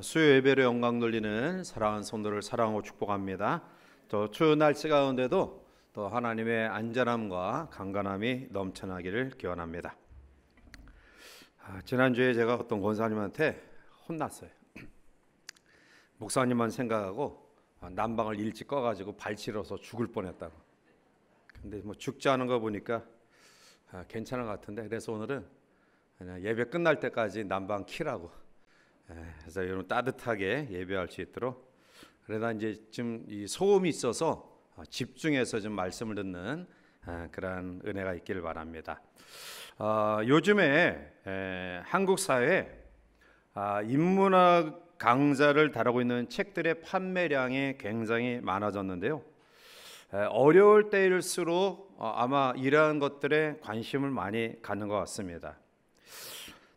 수요 예배로 영광 돌리는 사랑하는 성도를 사랑하고 축복합니다. 또 추운 날씨 가운데도 또 하나님의 안전함과 강건함이 넘쳐나기를 기원합니다. 지난주에 제가 어떤 권사님한테 혼났어요. 목사님만 생각하고 난방을 일찍 꺼가지고 발치러서 죽을 뻔했다고. 근데 뭐 죽지 않은 거 보니까 괜찮은 것 같은데, 그래서 오늘은 그냥 예배 끝날 때까지 난방 키라고. 그래서 여러분 따뜻하게 예배할 수 있도록. 그러다 이제 좀 이 소음이 있어서 집중해서 좀 말씀을 듣는 그런 은혜가 있기를 바랍니다. 요즘에 한국 사회에 인문학 강좌를 다루고 있는 책들의 판매량이 굉장히 많아졌는데요. 어려울 때일수록 아마 이러한 것들에 관심을 많이 갖는 것 같습니다.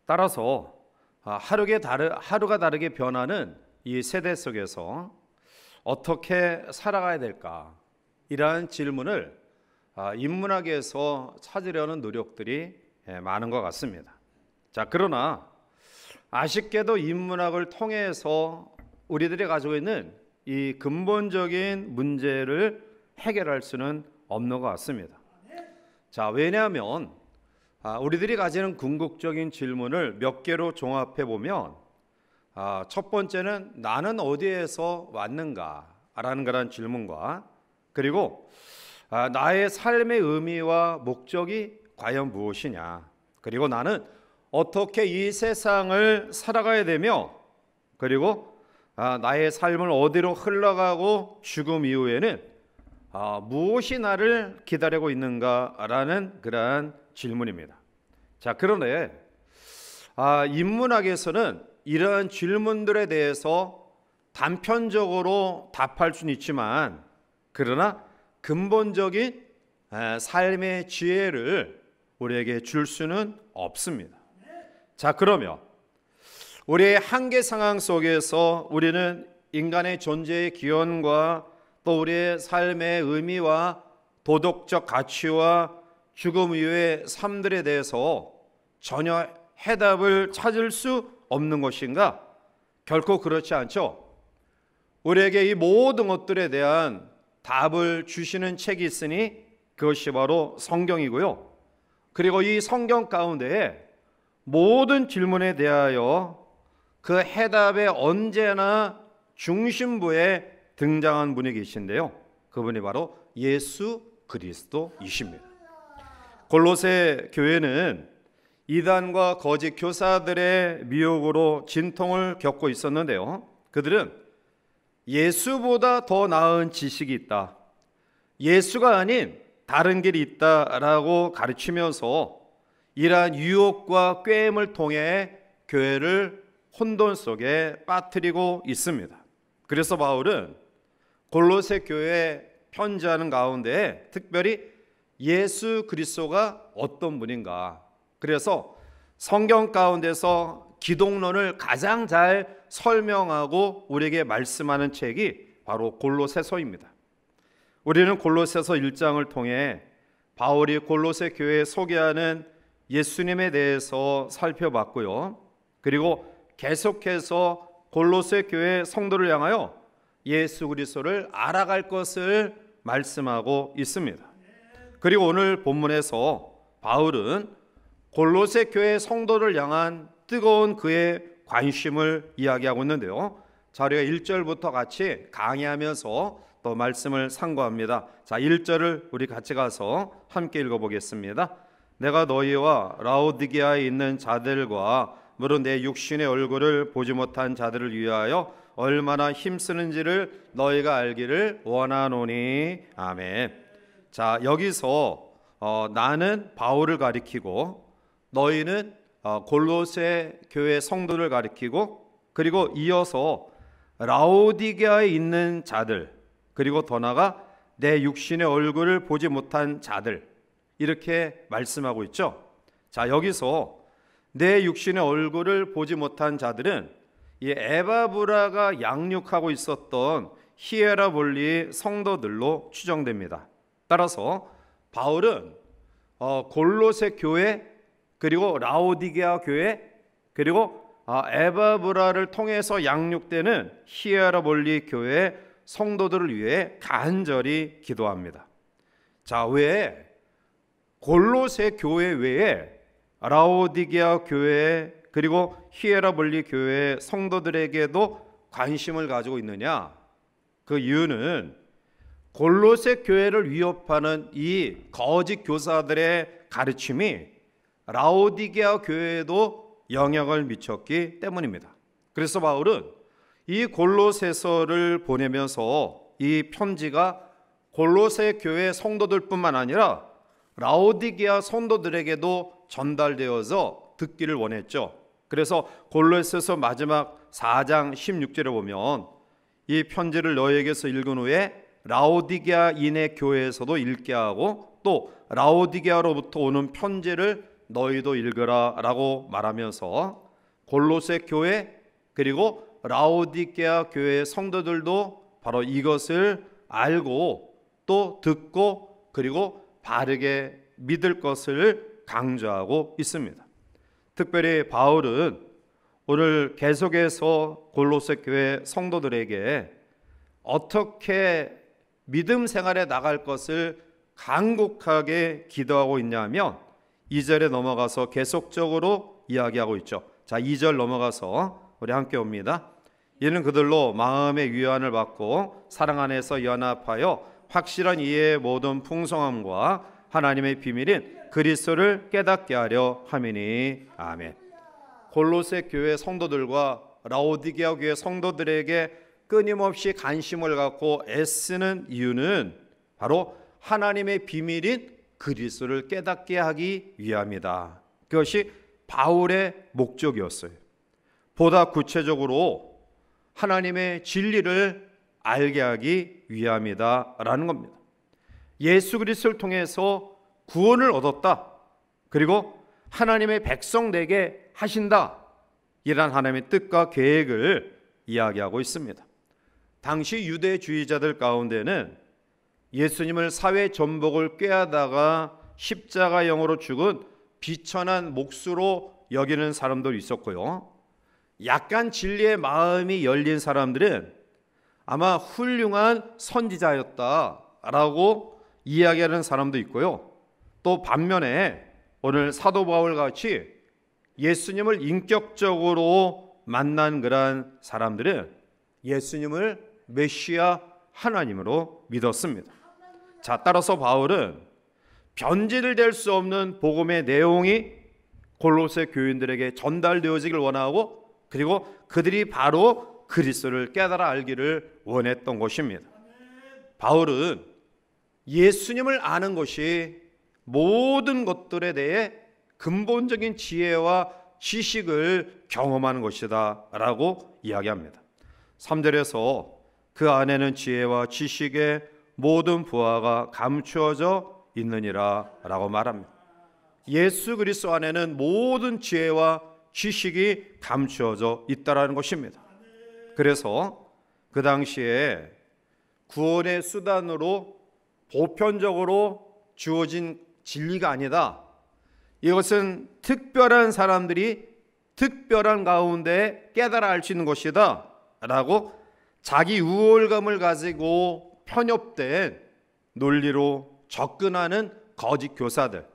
따라서 하루가 다르게 변하는 이 세대 속에서 어떻게 살아가야 될까? 이러한 질문을 인문학에서 찾으려는 노력들이 많은 것 같습니다. 자, 그러나 아쉽게도 인문학을 통해서 우리들이 가지고 있는 이 근본적인 문제를 해결할 수는 없는 것 같습니다. 자, 왜냐하면 우리들이 가지는 궁극적인 질문을 몇 개로 종합해 보면 첫 번째는 나는 어디에서 왔는가라는 그런 질문과, 그리고 나의 삶의 의미와 목적이 과연 무엇이냐, 그리고 나는 어떻게 이 세상을 살아가야 되며, 그리고 나의 삶을 어디로 흘러가고 죽음 이후에는 무엇이 나를 기다리고 있는가라는 그러한 질문입니다. 자, 그런데 인문학에서는 이러한 질문들에 대해서 단편적으로 답할 수는 있지만, 그러나 근본적인 삶의 지혜를 우리에게 줄 수는 없습니다. 자, 그러면 우리의 한계 상황 속에서 우리는 인간의 존재의 기원과 또 우리의 삶의 의미와 도덕적 가치와 죽음 이후의 삶들에 대해서 전혀 해답을 찾을 수 없는 것인가? 결코 그렇지 않죠. 우리에게 이 모든 것들에 대한 답을 주시는 책이 있으니 그것이 바로 성경이고요. 그리고 이 성경 가운데에 모든 질문에 대하여 그 해답의 언제나 중심부에 등장한 분이 계신데요. 그분이 바로 예수 그리스도이십니다. 골로새 교회는 이단과 거짓 교사들의 미혹으로 진통을 겪고 있었는데요. 그들은 예수보다 더 나은 지식이 있다, 예수가 아닌 다른 길이 있다라고 가르치면서 이러한 유혹과 꾀임을 통해 교회를 혼돈 속에 빠뜨리고 있습니다. 그래서 바울은 골로새 교회에 편지하는 가운데 특별히 예수 그리스도가 어떤 분인가, 그래서 성경 가운데서 기독론을 가장 잘 설명하고 우리에게 말씀하는 책이 바로 골로새서입니다. 우리는 골로새서 1장을 통해 바울이 골로새 교회에 소개하는 예수님에 대해서 살펴봤고요. 그리고 계속해서 골로새 교회 성도를 향하여 예수 그리스도를 알아갈 것을 말씀하고 있습니다. 그리고 오늘 본문에서 바울은 골로새 교회 성도를 향한 뜨거운 그의 관심을 이야기하고 있는데요. 자, 우리가 1절부터 같이 강의하면서 또 말씀을 상고합니다. 자, 1절을 우리 같이 가서 함께 읽어보겠습니다. 내가 너희와 라오디게아에 있는 자들과 물론 내 육신의 얼굴을 보지 못한 자들을 위하여 얼마나 힘쓰는지를 너희가 알기를 원하노니. 아멘. 자, 여기서 나는 바울을 가리키고 너희는 골로새 교회 성도를 가리키고, 그리고 이어서 라오디게아에 있는 자들, 그리고 더 나아가 내 육신의 얼굴을 보지 못한 자들, 이렇게 말씀하고 있죠. 자, 여기서 내 육신의 얼굴을 보지 못한 자들은 이 에바브라가 양육하고 있었던 히에라볼리 성도들로 추정됩니다. 따라서 바울은 골로새 교회, 그리고 라오디게아 교회, 그리고 에바브라를 통해서 양육되는 히에라볼리 교회 성도들을 위해 간절히 기도합니다. 자, 왜 골로새 교회 외에 라오디게아 교회 그리고 히에라볼리 교회 성도들에게도 관심을 가지고 있느냐? 그 이유는 골로새 교회를 위협하는 이 거짓 교사들의 가르침이 라오디게아 교회에도 영향을 미쳤기 때문입니다. 그래서 바울은 이 골로새서를 보내면서 이 편지가 골로새 교회 성도들뿐만 아니라 라오디게아 성도들에게도 전달되어서 듣기를 원했죠. 그래서 골로새서 마지막 4장 16절에 보면 이 편지를 너희에게서 읽은 후에 라오디게아인의 교회에서도 읽게 하고 또 라오디게아로부터 오는 편지를 너희도 읽으라 라고 말하면서 골로새 교회 그리고 라오디게아 교회 성도들도 바로 이것을 알고 또 듣고 그리고 바르게 믿을 것을 강조하고 있습니다. 특별히 바울은 오늘 계속해서 골로새 교회 성도들에게 어떻게 믿음 생활에 나갈 것을 간곡하게 기도하고 있냐면 2절에 넘어가서 계속적으로 이야기하고 있죠. 자, 2절 넘어가서 우리 함께 옵니다. 이는 그들로 마음의 위안을 받고 사랑 안에서 연합하여 확실한 이해의 모든 풍성함과 하나님의 비밀인 그리스도를 깨닫게 하려 함이니 아멘. 골로새 교회 성도들과 라오디게아 교회 성도들에게 끊임없이 관심을 갖고 애쓰는 이유는 바로 하나님의 비밀인 그리스도를 깨닫게 하기 위함이다. 그것이 바울의 목적이었어요. 보다 구체적으로 하나님의 진리를 알게 하기 위함이다 라는 겁니다. 예수 그리스도를 통해서 구원을 얻었다. 그리고 하나님의 백성 되게 하신다. 이란 하나님의 뜻과 계획을 이야기하고 있습니다. 당시 유대주의자들 가운데는 예수님을 사회 전복을 꾀하다가 십자가형으로 죽은 비천한 몫으로 여기는 사람도 있었고요. 약간 진리의 마음이 열린 사람들은 아마 훌륭한 선지자였다라고 이야기하는 사람도 있고요. 또 반면에 오늘 사도 바울 같이 예수님을 인격적으로 만난 그런 사람들은 예수님을 메시아 하나님으로 믿었습니다. 자, 따라서 바울은 변질될 수 없는 복음의 내용이 골로새 교인들에게 전달되어지길 원하고 그리고 그들이 바로 그리스도를 깨달아 알기를 원했던 것입니다. 바울은 예수님을 아는 것이 모든 것들에 대해 근본적인 지혜와 지식을 경험하는 것이다 라고 이야기합니다. 3절에서 그 안에는 지혜와 지식의 모든 부하가 감추어져 있느니라 라고 말합니다. 예수 그리스도 안에는 모든 지혜와 지식이 감추어져 있다라는 것입니다. 그래서 그 당시에 구원의 수단으로 보편적으로 주어진 진리가 아니다. 이것은 특별한 사람들이 특별한 가운데 깨달아 알 수 있는 것이다 라고 자기 우월감을 가지고 편협된 논리로 접근하는 거짓 교사들,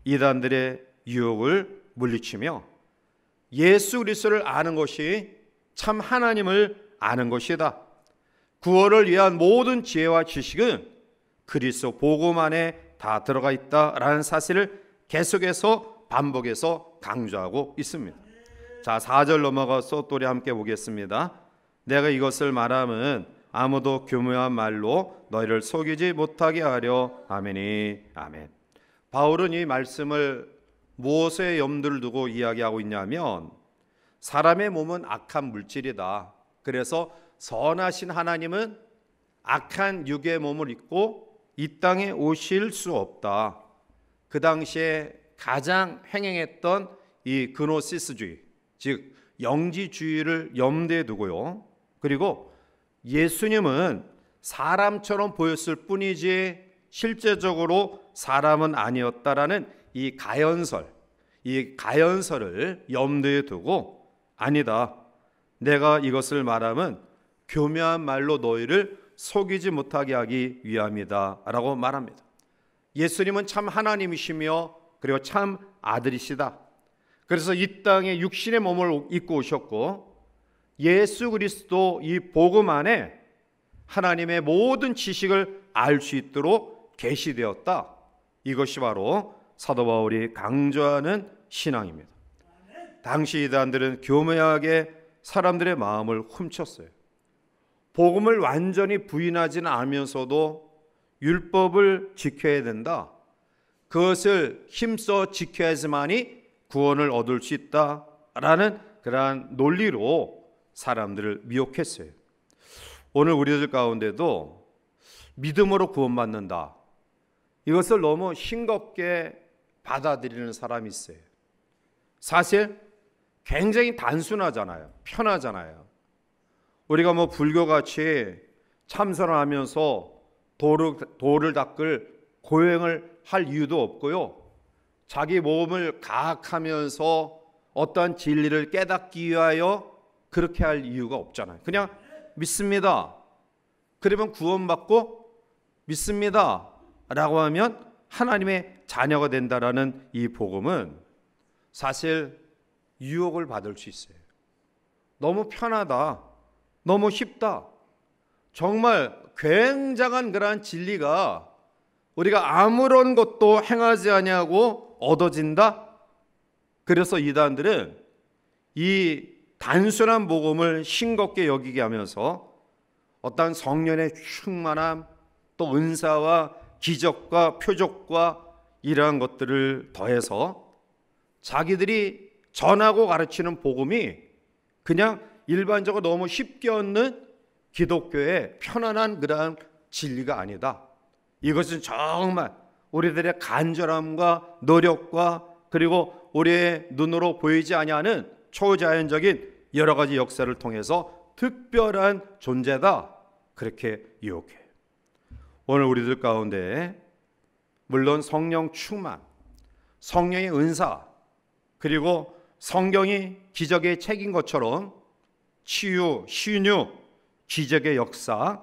이단들의 유혹을 물리치며 예수 그리스도를 아는 것이 참 하나님을 아는 것이다. 구원을 위한 모든 지혜와 지식은 그리스도 복음 안에 다 들어가 있다라는 사실을 계속해서 반복해서 강조하고 있습니다. 자, 4절 넘어가서 또 우리 함께 보겠습니다. 내가 이것을 말함은 아무도 교묘한 말로 너희를 속이지 못하게 하려 아멘이 아멘. 바울은 이 말씀을 무엇에 염두를 두고 이야기하고 있냐면 사람의 몸은 악한 물질이다. 그래서 선하신 하나님은 악한 육의 몸을 입고 이 땅에 오실 수 없다. 그 당시에 가장 횡행했던 이 그노시스주의, 즉 영지주의를 염두에 두고요. 그리고 예수님은 사람처럼 보였을 뿐이지 실제적으로 사람은 아니었다라는 이 가연설을 염두에 두고 아니다. 내가 이것을 말하면 교묘한 말로 너희를 속이지 못하게 하기 위함이다 라고 말합니다. 예수님은 참 하나님이시며 그리고 참 아들이시다. 그래서 이 땅에 육신의 몸을 입고 오셨고 예수 그리스도 이 복음 안에 하나님의 모든 지식을 알 수 있도록 계시되었다. 이것이 바로 사도 바울이 강조하는 신앙입니다. 당시 이단들은 교묘하게 사람들의 마음을 훔쳤어요. 복음을 완전히 부인하지는 않으면서도 율법을 지켜야 된다. 그것을 힘써 지켜야지만이 구원을 얻을 수 있다라는 그러한 논리로 사람들을 미혹했어요. 오늘 우리들 가운데도 믿음으로 구원받는다. 이것을 너무 싱겁게 받아들이는 사람이 있어요. 사실 굉장히 단순하잖아요. 편하잖아요. 우리가 불교같이 참선을 하면서 도를 닦을 고행을 할 이유도 없고요. 자기 몸을 가학하면서 어떠한 진리를 깨닫기 위하여 그렇게 할 이유가 없잖아요. 그냥 믿습니다. 그러면 구원받고 믿습니다 라고 하면 하나님의 자녀가 된다라는 이 복음은 사실 유혹을 받을 수 있어요. 너무 편하다. 너무 쉽다. 정말 굉장한 그러한 진리가 우리가 아무런 것도 행하지 아니하고 얻어진다. 그래서 이단들은 이 단순한 복음을 싱겁게 여기게 하면서 어떤 성령의 충만함, 또 은사와 기적과 표적과 이러한 것들을 더해서 자기들이 전하고 가르치는 복음이 그냥 일반적으로 너무 쉽게 얻는 기독교의 편안한 그러한 진리가 아니다. 이것은 정말 우리들의 간절함과 노력과 그리고 우리의 눈으로 보이지 아니하는 초자연적인 여러 가지 역사를 통해서 특별한 존재다. 그렇게 유혹해. 오늘 우리들 가운데 물론 성령 충만, 성령의 은사, 그리고 성경이 기적의 책인 것처럼 치유, 신유, 기적의 역사,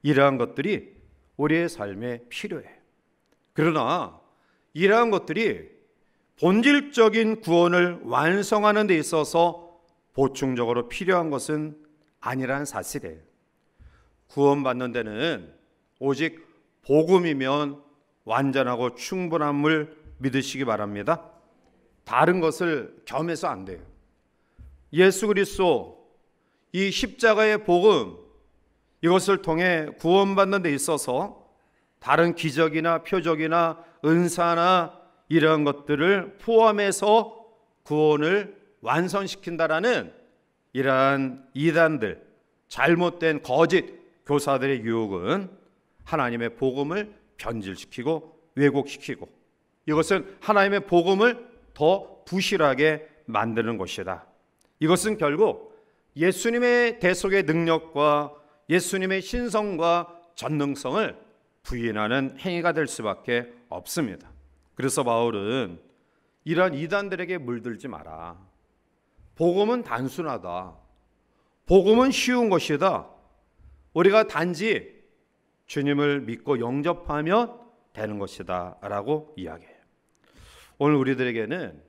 이러한 것들이 우리의 삶에 필요해. 그러나 이러한 것들이 본질적인 구원을 완성하는 데 있어서 보충적으로 필요한 것은 아니라는 사실이에요. 구원받는 데는 오직 복음이면 완전하고 충분함을 믿으시기 바랍니다. 다른 것을 겸해서 안 돼요. 예수 그리스도 이 십자가의 복음, 이것을 통해 구원받는 데 있어서 다른 기적이나 표적이나 은사나 이런 것들을 포함해서 구원을 완성시킨다라는 이러한 이단들, 잘못된 거짓 교사들의 유혹은 하나님의 복음을 변질시키고 왜곡시키고 이것은 하나님의 복음을 더 부실하게 만드는 것이다. 이것은 결국 예수님의 대속의 능력과 예수님의 신성과 전능성을 부인하는 행위가 될 수밖에 없습니다. 그래서 바울은 이러한 이단들에게 물들지 마라. 복음은 단순하다. 복음은 쉬운 것이다. 우리가 단지 주님을 믿고 영접하면 되는 것이다 라고 이야기해요. 오늘 우리들에게는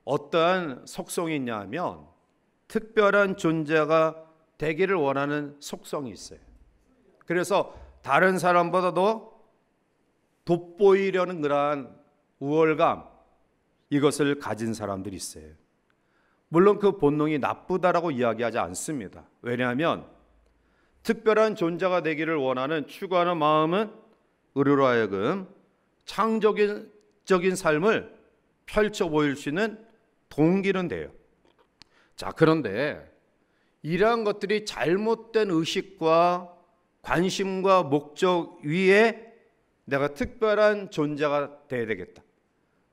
어떠한 속성이 있냐 하면 특별한 존재가 되기를 원하는 속성이 있어요. 그래서 다른 사람보다도 돋보이려는 그러한 우월감, 이것을 가진 사람들이 있어요. 물론 그 본능이 나쁘다라고 이야기하지 않습니다. 왜냐하면 특별한 존재가 되기를 원하는 추구하는 마음은 우리로 하여금 창조적인 삶을 펼쳐 보일 수 있는 동기는 돼요. 자, 그런데 이러한 것들이 잘못된 의식과 관심과 목적 위에 내가 특별한 존재가 돼야 되겠다.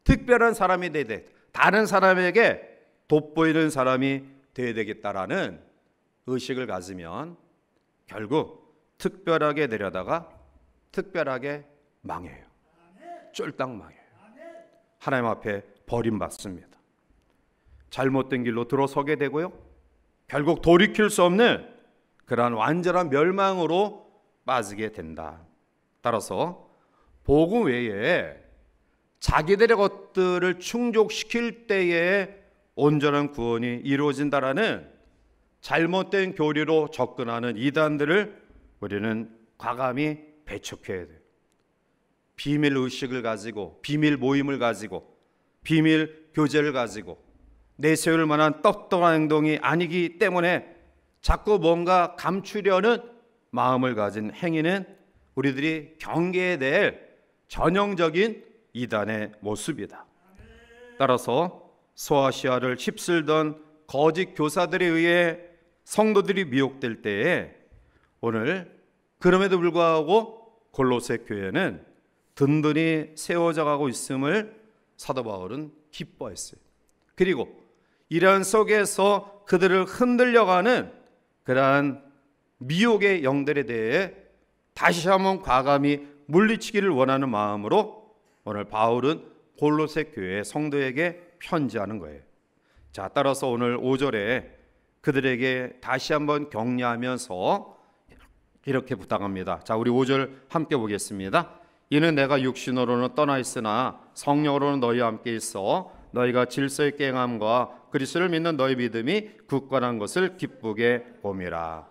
특별한 사람이 돼야 되겠다. 다른 사람에게 돋보이는 사람이 돼야 되겠다라는 의식을 가지면 결국 특별하게 되려다가 특별하게 망해요. 쫄딱 망해요. 하나님 앞에 버림받습니다. 잘못된 길로 들어서게 되고요. 결국 돌이킬 수 없는 그러한 완전한 멸망으로 빠지게 된다. 따라서 복음 외에 자기들의 것들을 충족시킬 때에 온전한 구원이 이루어진다라는 잘못된 교리로 접근하는 이단들을 우리는 과감히 배척해야 돼요. 비밀 의식을 가지고, 비밀 모임을 가지고, 비밀 교제를 가지고 내세울 만한 떳떳한 행동이 아니기 때문에 자꾸 뭔가 감추려는 마음을 가진 행위는 우리들이 경계해야 될 전형적인 이단의 모습이다. 따라서 소아시아를 휩쓸던 거짓 교사들에 의해 성도들이 미혹될 때에 오늘 그럼에도 불구하고 골로새 교회는 든든히 세워져 가고 있음을 사도 바울은 기뻐했어요. 그리고 이러한 속에서 그들을 흔들려가는 그러한 미혹의 영들에 대해 다시 한번 과감히 물리치기를 원하는 마음으로 오늘 바울은 골로새 교회 성도에게 편지하는 거예요. 자, 따라서 오늘 5절에 그들에게 다시 한번 격려하면서 이렇게 부탁합니다. 자, 우리 5절 함께 보겠습니다. 이는 내가 육신으로는 떠나 있으나 성령으로는 너희와 함께 있어 너희가 질서 있게 행함과 그리스도를 믿는 너희 믿음이 굳건한 것을 기쁘게 봄이라.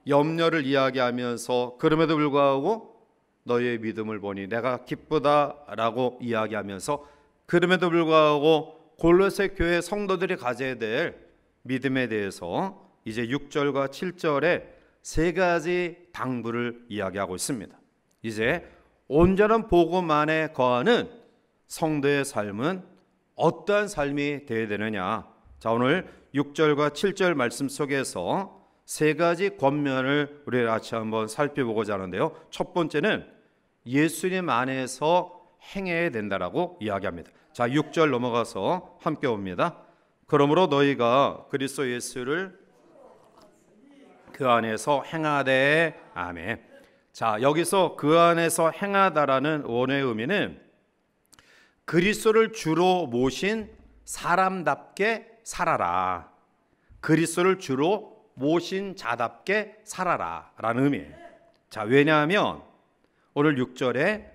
염려를 이야기하면서 그럼에도 불구하고 너희의 믿음을 보니 내가 기쁘다라고 이야기하면서 그럼에도 불구하고 골로새 교회 성도들이 가져야 될 믿음에 대해서 이제 6절과 7절에 세 가지 당부를 이야기하고 있습니다. 이제 온전한 복음 안에 거하는 성도의 삶은 어떠한 삶이 되어야 되느냐. 자, 오늘 6절과 7절 말씀 속에서 세 가지 권면을 우리 같이 한번 살펴보고자 하는데요. 첫 번째는 예수님 안에서 행해야 된다라고 이야기합니다. 자, 6절 넘어가서 함께 봅니다. 그러므로 너희가 그리스도 예수를 그 안에서 행하되. 아멘. 자, 여기서 그 안에서 행하다라는 원어의 의미는 그리스도를 주로 모신 사람답게 살아라. 그리스도를 주로 모신 자답게 살아라 라는 의미예요. 자, 왜냐하면 오늘 6절에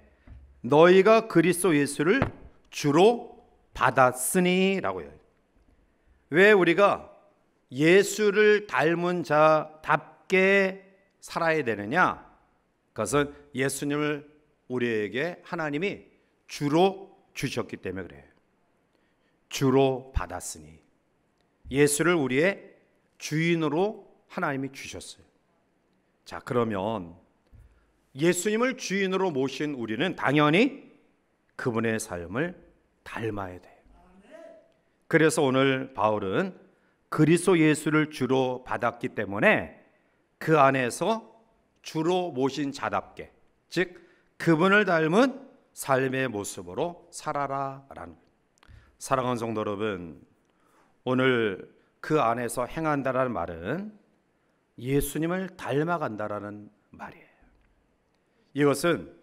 너희가 그리스도 예수를 주로 받았으니 라고 해요. 왜 우리가 예수를 닮은 자답게 살아야 되느냐? 그것은 예수님을 우리에게 하나님이 주로 주셨기 때문에 그래요. 주로 받았으니. 예수를 우리의 주인으로 하나님이 주셨어요. 자, 그러면 예수님을 주인으로 모신 우리는 당연히 그분의 삶을 닮아야 돼요. 그래서 오늘 바울은 그리스도 예수를 주로 받았기 때문에 그 안에서 주로 모신 자답게, 즉 그분을 닮은 삶의 모습으로 살아라 라는. 사랑하는 성도 여러분, 오늘 그 안에서 행한다라는 말은 예수님을 닮아간다라는 말이에요. 이것은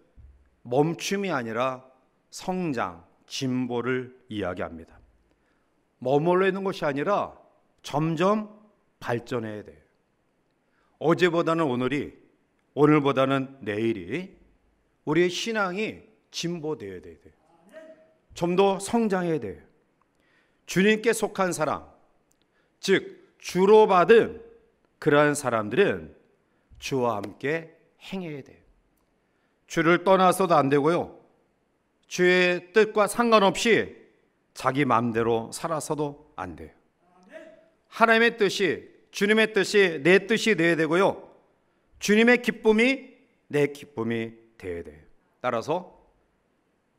멈춤이 아니라 성장, 진보를 이야기합니다. 머물러 있는 것이 아니라 점점 발전해야 돼요. 어제보다는 오늘이, 오늘보다는 내일이 우리의 신앙이 진보되어야 돼요. 좀 더 성장해야 돼요. 주님께 속한 사람, 즉 주로 받은 그러한 사람들은 주와 함께 행해야 돼요. 주를 떠나서도 안 되고요. 주의 뜻과 상관없이 자기 마음대로 살아서도 안 돼요. 하나님의 뜻이, 주님의 뜻이 내 뜻이 되어야 되고요. 주님의 기쁨이 내 기쁨이 되어야 돼요. 따라서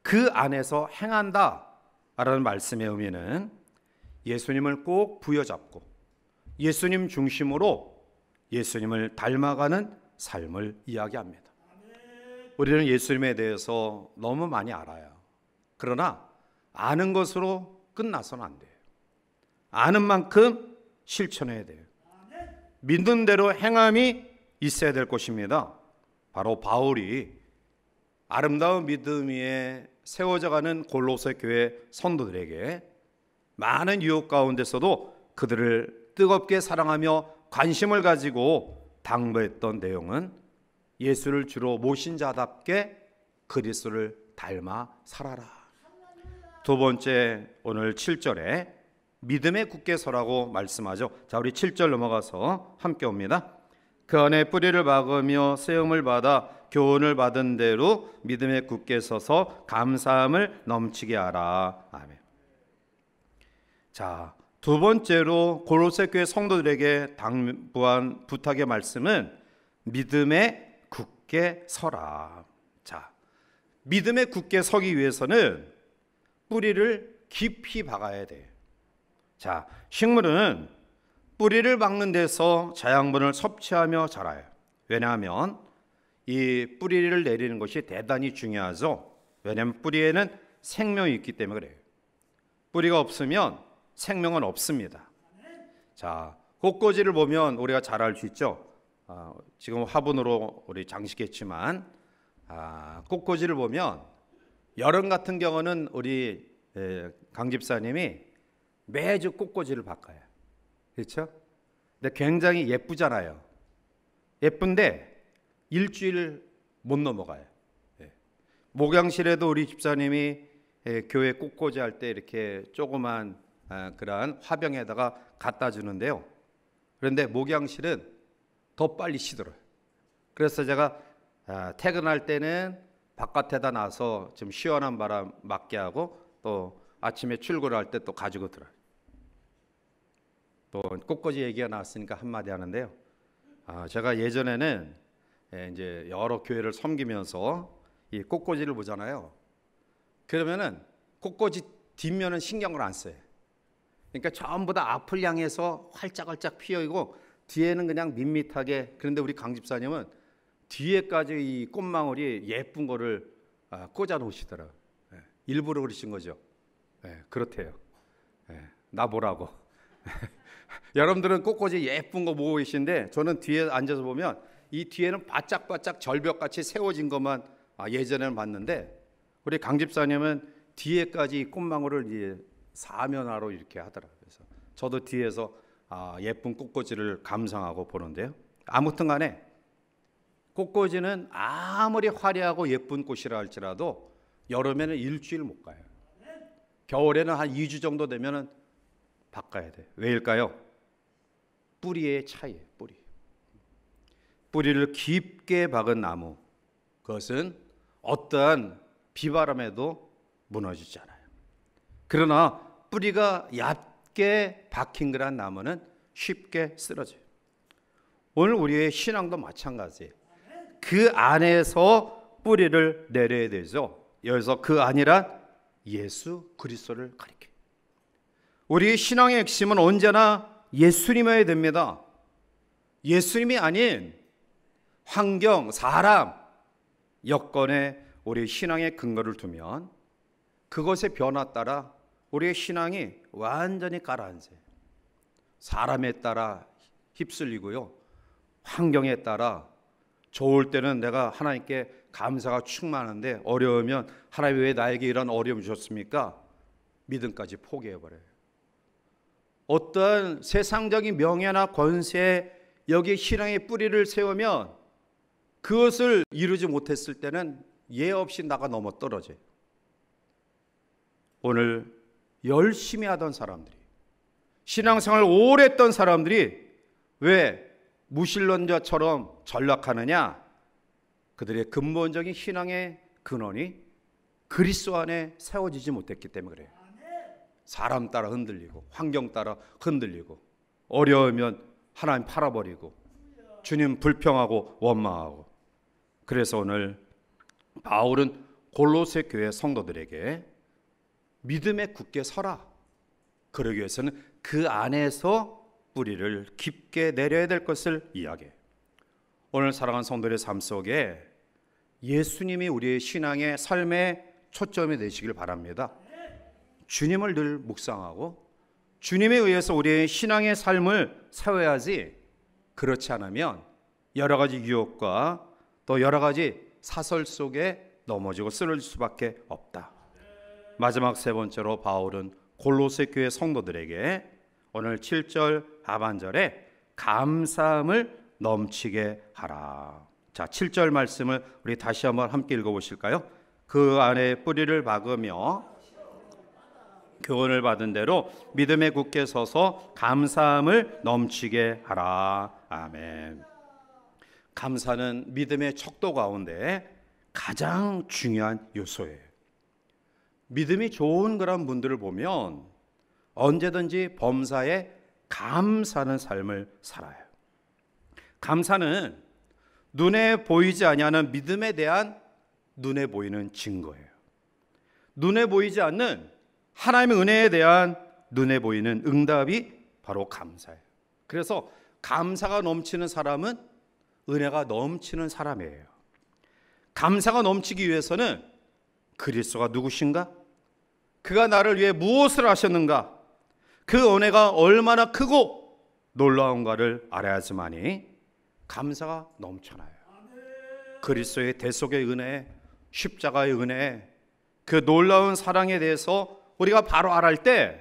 그 안에서 행한다 라는 말씀의 의미는 예수님을 꼭 부여잡고 예수님 중심으로 예수님을 닮아가는 삶을 이야기합니다. 우리는 예수님에 대해서 너무 많이 알아요. 그러나 아는 것으로 끝나서는 안 돼요. 아는 만큼 실천해야 돼요. 믿는 대로 행함이 있어야 될 것입니다. 바로 바울이 아름다운 믿음 위에 세워져가는 골로새 교회 성도들에게 많은 유혹 가운데서도 그들을 뜨겁게 사랑하며 관심을 가지고 당부했던 내용은 예수를 주로 모신 자답게 그리스도를 닮아 살아라. 두 번째, 오늘 7절에 믿음에 굳게 서라고 말씀하죠. 자, 우리 7절 넘어가서 함께 옵니다. 그 안에 뿌리를 박으며 세움을 받아 교훈을 받은 대로 믿음에 굳게 서서 감사함을 넘치게 하라. 아멘. 자, 두 번째로 골로새 교회 성도들에게 당부한 부탁의 말씀은 믿음에 굳게 서라. 자, 믿음에 굳게 서기 위해서는 뿌리를 깊이 박아야 돼. 자, 식물은 뿌리를 박는 데서 자양분을 섭취하며 자라요. 왜냐하면 이 뿌리를 내리는 것이 대단히 중요하죠. 왜냐하면 뿌리에는 생명이 있기 때문에 그래요. 뿌리가 없으면 생명은 없습니다. 자, 꽃꽂이를 보면 우리가 잘 알 수 있죠. 지금 화분으로 우리 장식했지만 꽃꽂이를 보면 여름 같은 경우는 우리 강 집사님이 매주 꽃꽂이를 바꿔요. 그렇죠? 근데 굉장히 예쁘잖아요. 예쁜데 일주일 못 넘어가요. 목양실에도 우리 집사님이 교회 꽃꽂이 할 때 이렇게 조그만 그러한 화병에다가 갖다 주는데요. 그런데 목양실은 더 빨리 시들어요. 그래서 제가 퇴근할 때는 바깥에다 놔서 좀 시원한 바람 맞게 하고 또 아침에 출근할 때 또 가지고 들어요. 또 꽃꽂이 얘기가 나왔으니까 한마디 하는데요. 제가 예전에는 이제 여러 교회를 섬기면서 이 꽃꽂이를 보잖아요. 그러면은 꽃꽂이 뒷면은 신경을 안 써요. 그러니까 전부 다 앞을 향해서 활짝활짝 피어 있고 뒤에는 그냥 밋밋하게. 그런데 우리 강 집사님은 뒤에까지 이 꽃망울이 예쁜 거를 꽂아 놓으시더라고요. 일부러 그러신 거죠. 그렇대요. 나 보라고. 여러분들은 꽃꽂이 예쁜 거 보고 계신데 저는 뒤에 앉아서 보면 이 뒤에는 바짝바짝 절벽같이 세워진 것만 예전에는 봤는데 우리 강 집사님은 뒤에까지 꽃망울을 이제 사면화로 이렇게 하더라고요. 그래서 저도 뒤에서 예쁜 꽃꽂이를 감상하고 보는데요. 아무튼 간에 꽃꽂이는 아무리 화려하고 예쁜 꽃이라 할지라도 여름에는 일주일 못 가요. 겨울에는 한 2주 정도 되면은 바꿔야 돼. 왜일까요? 뿌리의 차이예요. 뿌리를 깊게 박은 나무, 그것은 어떠한 비바람에도 무너지지 않아요. 그러나 뿌리가 얕게 박힌 그런 나무는 쉽게 쓰러져요. 오늘 우리의 신앙도 마찬가지예요. 그 안에서 뿌리를 내려야 되죠. 여기서 그 안이란 예수 그리스도를 가리켜요. 우리의 신앙의 핵심은 언제나 예수님이어야 됩니다. 예수님이 아닌 환경, 사람, 여건에 우리 신앙의 근거를 두면 그것의 변화 따라 우리의 신앙이 완전히 가라앉아요. 사람에 따라 휩쓸리고요. 환경에 따라 좋을 때는 내가 하나님께 감사가 충만한데 어려우면 하나님 왜 나에게 이런 어려움 주셨습니까? 믿음까지 포기해버려요. 어떤 세상적인 명예나 권세 여기 신앙의 뿌리를 세우면 그것을 이루지 못했을 때는 예 없이 나가 넘어 떨어져요. 오늘 열심히 하던 사람들이, 신앙생활 오래 했던 사람들이 왜 무신론자처럼 전락하느냐? 그들의 근본적인 신앙의 근원이 그리스도 안에 세워지지 못했기 때문에 그래요. 사람 따라 흔들리고 환경 따라 흔들리고 어려우면 하나님 팔아버리고 주님 불평하고 원망하고. 그래서 오늘 바울은 골로새 교회 성도들에게 믿음에 굳게 서라. 그러기 위해서는 그 안에서 뿌리를 깊게 내려야 될 것을 이야기해요. 오늘 사랑하는 성도들의 삶 속에 예수님이 우리의 신앙의 삶의 초점이 되시길 바랍니다. 주님을 늘 묵상하고 주님에 의해서 우리의 신앙의 삶을 세워야지, 그렇지 않으면 여러 가지 유혹과 또 여러 가지 사설 속에 넘어지고 쓰러질 수밖에 없다. 마지막 세 번째로 바울은 골로새 교회 성도들에게 오늘 7절 하반절에 감사함을 넘치게 하라. 자, 7절 말씀을 우리 다시 한번 함께 읽어보실까요? 그 안에 뿌리를 박으며 교훈을 받은 대로 믿음에 굳게 서서 감사함을 넘치게 하라. 아멘. 감사는 믿음의 척도 가운데 가장 중요한 요소예요. 믿음이 좋은 그런 분들을 보면 언제든지 범사에 감사하는 삶을 살아요. 감사는 눈에 보이지 아니하는 믿음에 대한 눈에 보이는 증거예요. 눈에 보이지 않는 하나님의 은혜에 대한 눈에 보이는 응답이 바로 감사예요. 그래서 감사가 넘치는 사람은 은혜가 넘치는 사람이에요. 감사가 넘치기 위해서는 그리스도가 누구신가? 그가 나를 위해 무엇을 하셨는가? 그 은혜가 얼마나 크고 놀라운가를 알아야지만이 감사가 넘쳐나요. 그리스도의 대속의 은혜, 십자가의 은혜, 그 놀라운 사랑에 대해서 우리가 바로 알할 때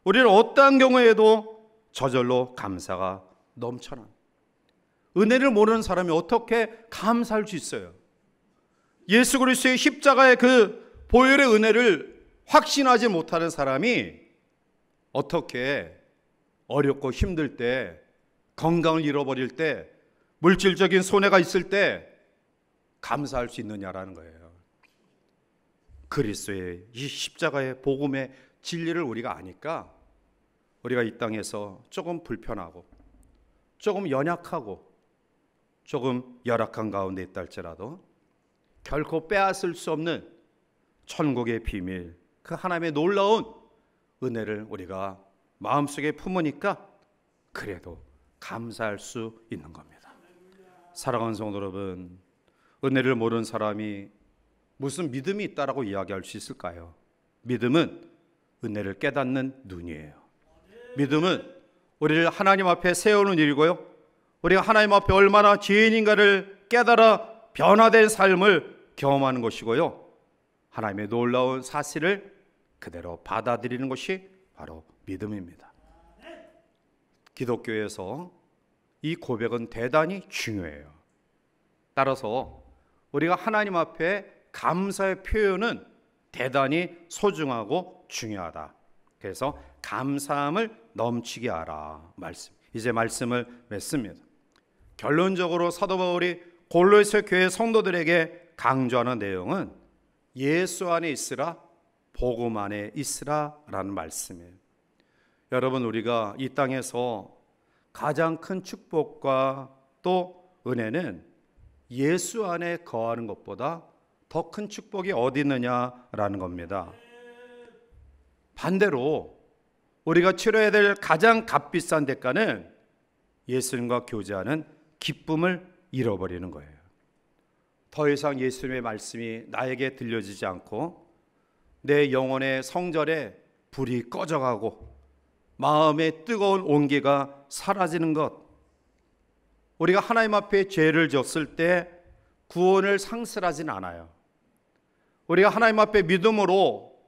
우리는 어떠한 경우에도 저절로 감사가 넘쳐나. 은혜를 모르는 사람이 어떻게 감사할 수 있어요? 예수 그리스도의 십자가의 그 보혈의 은혜를 확신하지 못하는 사람이 어떻게 어렵고 힘들 때, 건강을 잃어버릴 때, 물질적인 손해가 있을 때 감사할 수 있느냐라는 거예요. 그리스도의 이 십자가의 복음의 진리를 우리가 아니까 우리가 이 땅에서 조금 불편하고 조금 연약하고 조금 열악한 가운데 있다 할지라도 결코 빼앗을 수 없는 천국의 비밀, 그 하나님의 놀라운 은혜를 우리가 마음속에 품으니까 그래도 감사할 수 있는 겁니다. 사랑하는 성도 여러분, 은혜를 모르는 사람이 무슨 믿음이 있다라고 이야기할 수 있을까요? 믿음은 은혜를 깨닫는 눈이에요. 믿음은 우리를 하나님 앞에 세우는 일이고요, 우리가 하나님 앞에 얼마나 죄인인가를 깨달아 변화된 삶을 경험하는 것이고요, 하나님의 놀라운 사실을 그대로 받아들이는 것이 바로 믿음입니다. 기독교에서 이 고백은 대단히 중요해요. 따라서 우리가 하나님 앞에 감사의 표현은 대단히 소중하고 중요하다. 그래서 감사함을 넘치게 하라 말씀. 이제 말씀을 맺습니다. 결론적으로 사도 바울이 골로새 교회 성도들에게 강조하는 내용은 예수 안에 있으라, 복음 안에 있으라 라는 말씀이에요. 여러분, 우리가 이 땅에서 가장 큰 축복과 또 은혜는 예수 안에 거하는 것보다 더 큰 축복이 어디 있느냐라는 겁니다. 반대로 우리가 치러야 될 가장 값비싼 대가는 예수님과 교제하는 기쁨을 잃어버리는 거예요. 더 이상 예수님의 말씀이 나에게 들려지지 않고 내 영혼의 성전에 불이 꺼져가고 마음의 뜨거운 온기가 사라지는 것, 우리가 하나님 앞에 죄를 졌을 때 구원을 상실하진 않아요. 우리가 하나님 앞에 믿음으로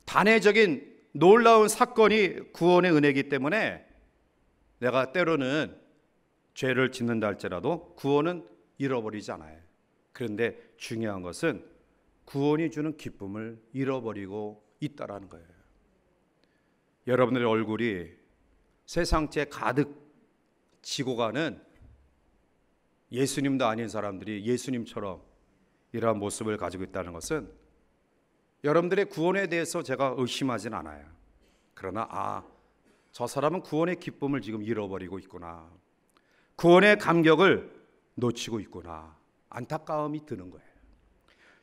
단회적인 놀라운 사건이 구원의 은혜이기 때문에 내가 때로는 죄를 짓는다 할지라도 구원은 잃어버리지 않아요. 그런데 중요한 것은 구원이 주는 기쁨을 잃어버리고 있다라는 거예요. 여러분들의 얼굴이 세상째 가득 지고 가는 예수님도 아닌 사람들이 예수님처럼 이러한 모습을 가지고 있다는 것은 여러분들의 구원에 대해서 제가 의심하진 않아요. 그러나 저 사람은 구원의 기쁨을 지금 잃어버리고 있구나, 구원의 감격을 놓치고 있구나, 안타까움이 드는 거예요.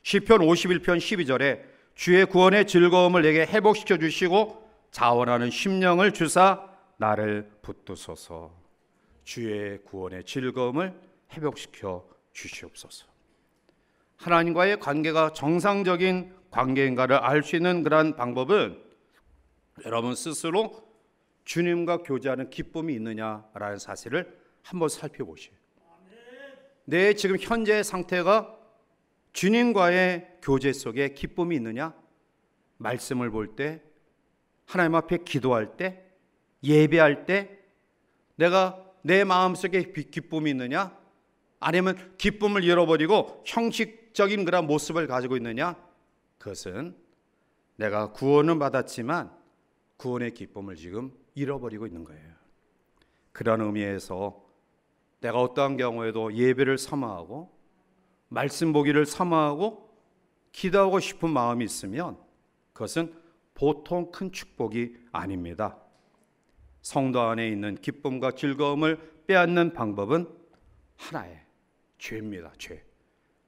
시편 51편 12절에 주의 구원의 즐거움을 내게 회복시켜 주시고 자원하는 심령을 주사 나를 붙드소서. 주의 구원의 즐거움을 회복시켜 주시옵소서. 하나님과의 관계가 정상적인 관계인가를 알 수 있는 그러한 방법은 여러분 스스로 주님과 교제하는 기쁨이 있느냐라는 사실을 한번 살펴보시오. 내 지금 현재의 상태가 주님과의 교제 속에 기쁨이 있느냐? 말씀을 볼 때 하나님 앞에 기도할 때, 예배할 때 내가 내 마음속에 기쁨이 있느냐? 아니면 기쁨을 잃어버리고 형식적인 그런 모습을 가지고 있느냐? 그것은 내가 구원은 받았지만 구원의 기쁨을 지금 잃어버리고 있는 거예요. 그런 의미에서 내가 어떠한 경우에도 예배를 사모하고 말씀 보기를 사모하고 기도하고 싶은 마음이 있으면 그것은 보통 큰 축복이 아닙니다. 성도 안에 있는 기쁨과 즐거움을 빼앗는 방법은 하나의 죄입니다. 죄.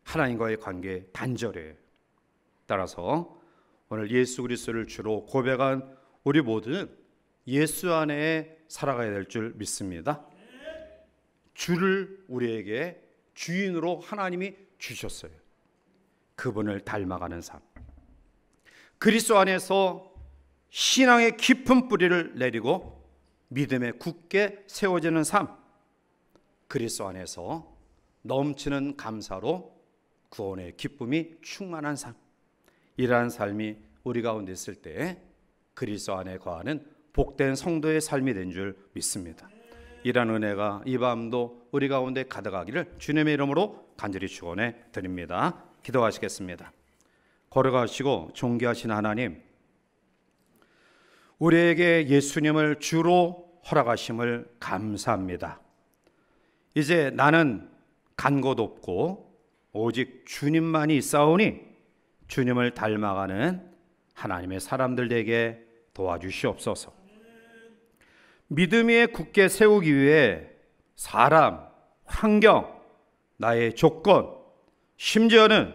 하나님과의 관계 단절이에요. 따라서 오늘 예수 그리스도를 주로 고백한 우리 모두는 예수 안에 살아가야 될 줄 믿습니다. 주를 우리에게 주인으로 하나님이 주셨어요. 그분을 닮아가는 삶. 그리스도 안에서 신앙의 깊은 뿌리를 내리고 믿음에 굳게 세워지는 삶. 그리스도 안에서 넘치는 감사로 구원의 기쁨이 충만한 삶. 이러한 삶이 우리 가운데 있을 때 그리스도 안에 거하는 복된 성도의 삶이 된 줄 믿습니다. 이러한 은혜가 이 밤도 우리 가운데 가득하기를 주님의 이름으로 간절히 축원해 드립니다. 기도하시겠습니다. 걸어가시고 존귀하신 하나님, 우리에게 예수님을 주로 허락하심을 감사합니다. 이제 나는 간 곳 없고 오직 주님만이 있사오니 주님을 닮아가는 하나님의 사람들 되게 도와주시옵소서. 믿음 위에 굳게 세우기 위해 사람, 환경, 나의 조건, 심지어는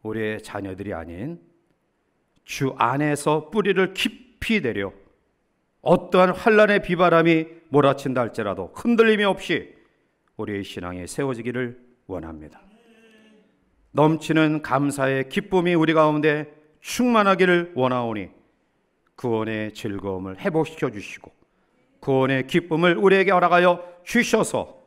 우리의 자녀들이 아닌 주 안에서 뿌리를 깊이 내려 어떠한 환난의 비바람이 몰아친다 할지라도 흔들림이 없이 우리의 신앙이 세워지기를 원합니다. 넘치는 감사의 기쁨이 우리 가운데 충만하기를 원하오니 구원의 즐거움을 회복시켜 주시고 구원의 기쁨을 우리에게 허락하여 주셔서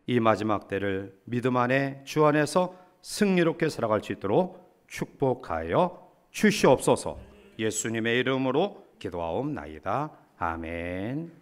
이 마지막 때를 믿음 안에 주 안에서 승리롭게 살아갈 수 있도록 축복하여 주시옵소서. 예수님의 이름으로 기도하옵나이다. 아멘.